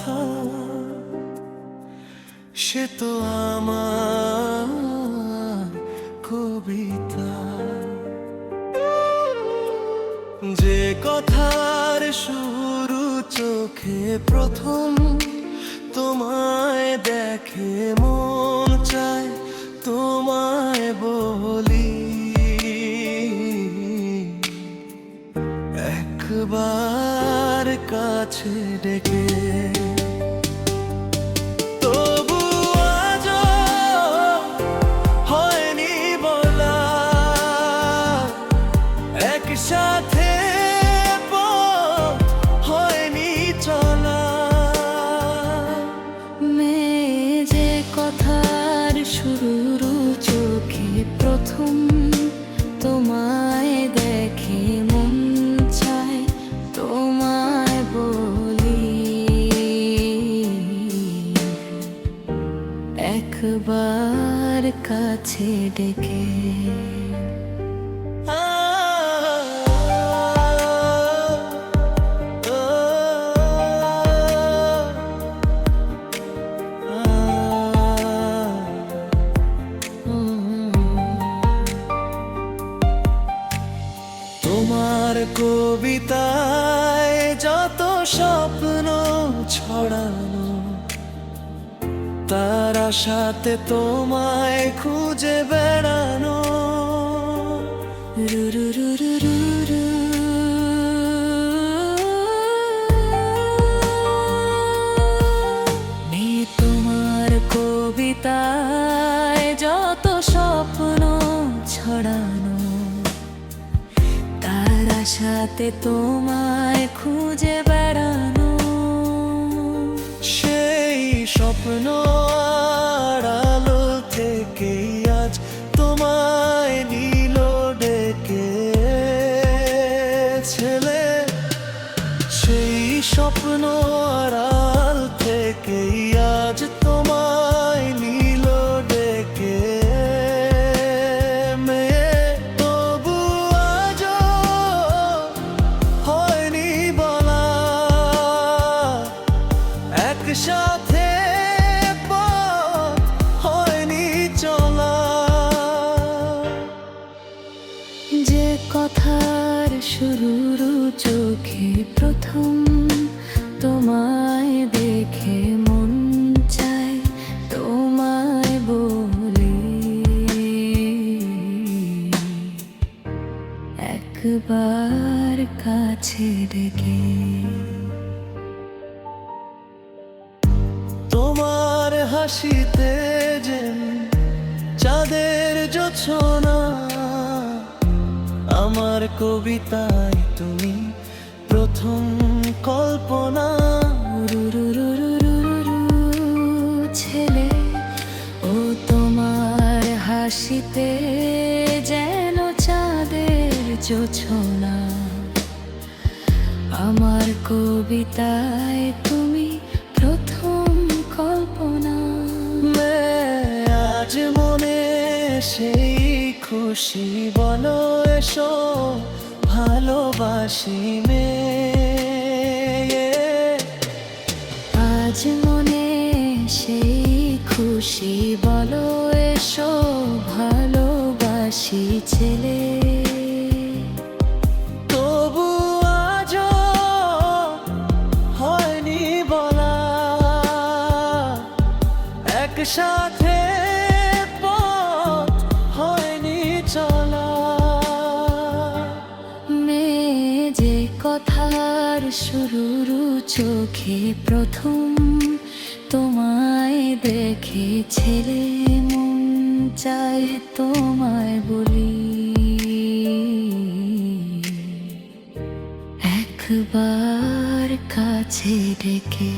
কথা, সে তো আমার কবিতা। যে কথার শুরু চোখে প্রথম তোমায় দেখে মন চায় তোমায় বলি, একবার কাছে ডেকে। তবু আজও হয়নি বলা, একসাথে পথ হয়নি চলা। মেয়ে যে কথার শুরু চোখে প্রথম তোমায় দেখে মন চায় তোমায় বলি, একবার কাছে ডেকে। তোমার কবিতায় যত স্বপ্ন ছড়ানো, তার আশাতে তোমায় খুঁজে বেড়ানো। রু রু রু রু রু রু। মেয়ে তোমার কবিতায় যত স্বপ্ন ছড়ানো, তার আশাতে তোমায় খুঁজে বেড়ানো। সেই স্বপ্ন আড়ালো থেকে আজ তোমায় নিল ডেকে ছেলে। সেই স্বপ্ন আড়াল থেকে আজ তোমায় নিল ডেকে মেয়ে। তবু আজও হয়নি বলা, একসাথে পথ হয়নি চলা। যে কথার শুরু চোখে প্রথম তোমায় দেখে মন চায় তোমায় বলি, একবার কাছে ডেকে। তোমার হাসিতে যেন চাঁদের জোছনা, আমার কবিতায় তুমি প্রথম কল্পনা। রু রু রু রু রু রু ছেলে, ও তোমার হাসিতে যেন চাঁদের জোছনা, আমার কবিতায় তুমি প্রথম কল্পনা। আজ মনে সেই খুশি বলো এসো ভালোবাসি মেয়ে। আজ মনে সেই খুশি বলো এসো ভালোবাসি ছেলে। তবু আজও হয়নি বলা, একসাথে পথ হয়নি চলা। মেয়ে যে কথার শুরু চোখে প্রথম তোমায় দেখে ছেলে মন চায় তোমায় বলি, একবার কাছে ডেকে।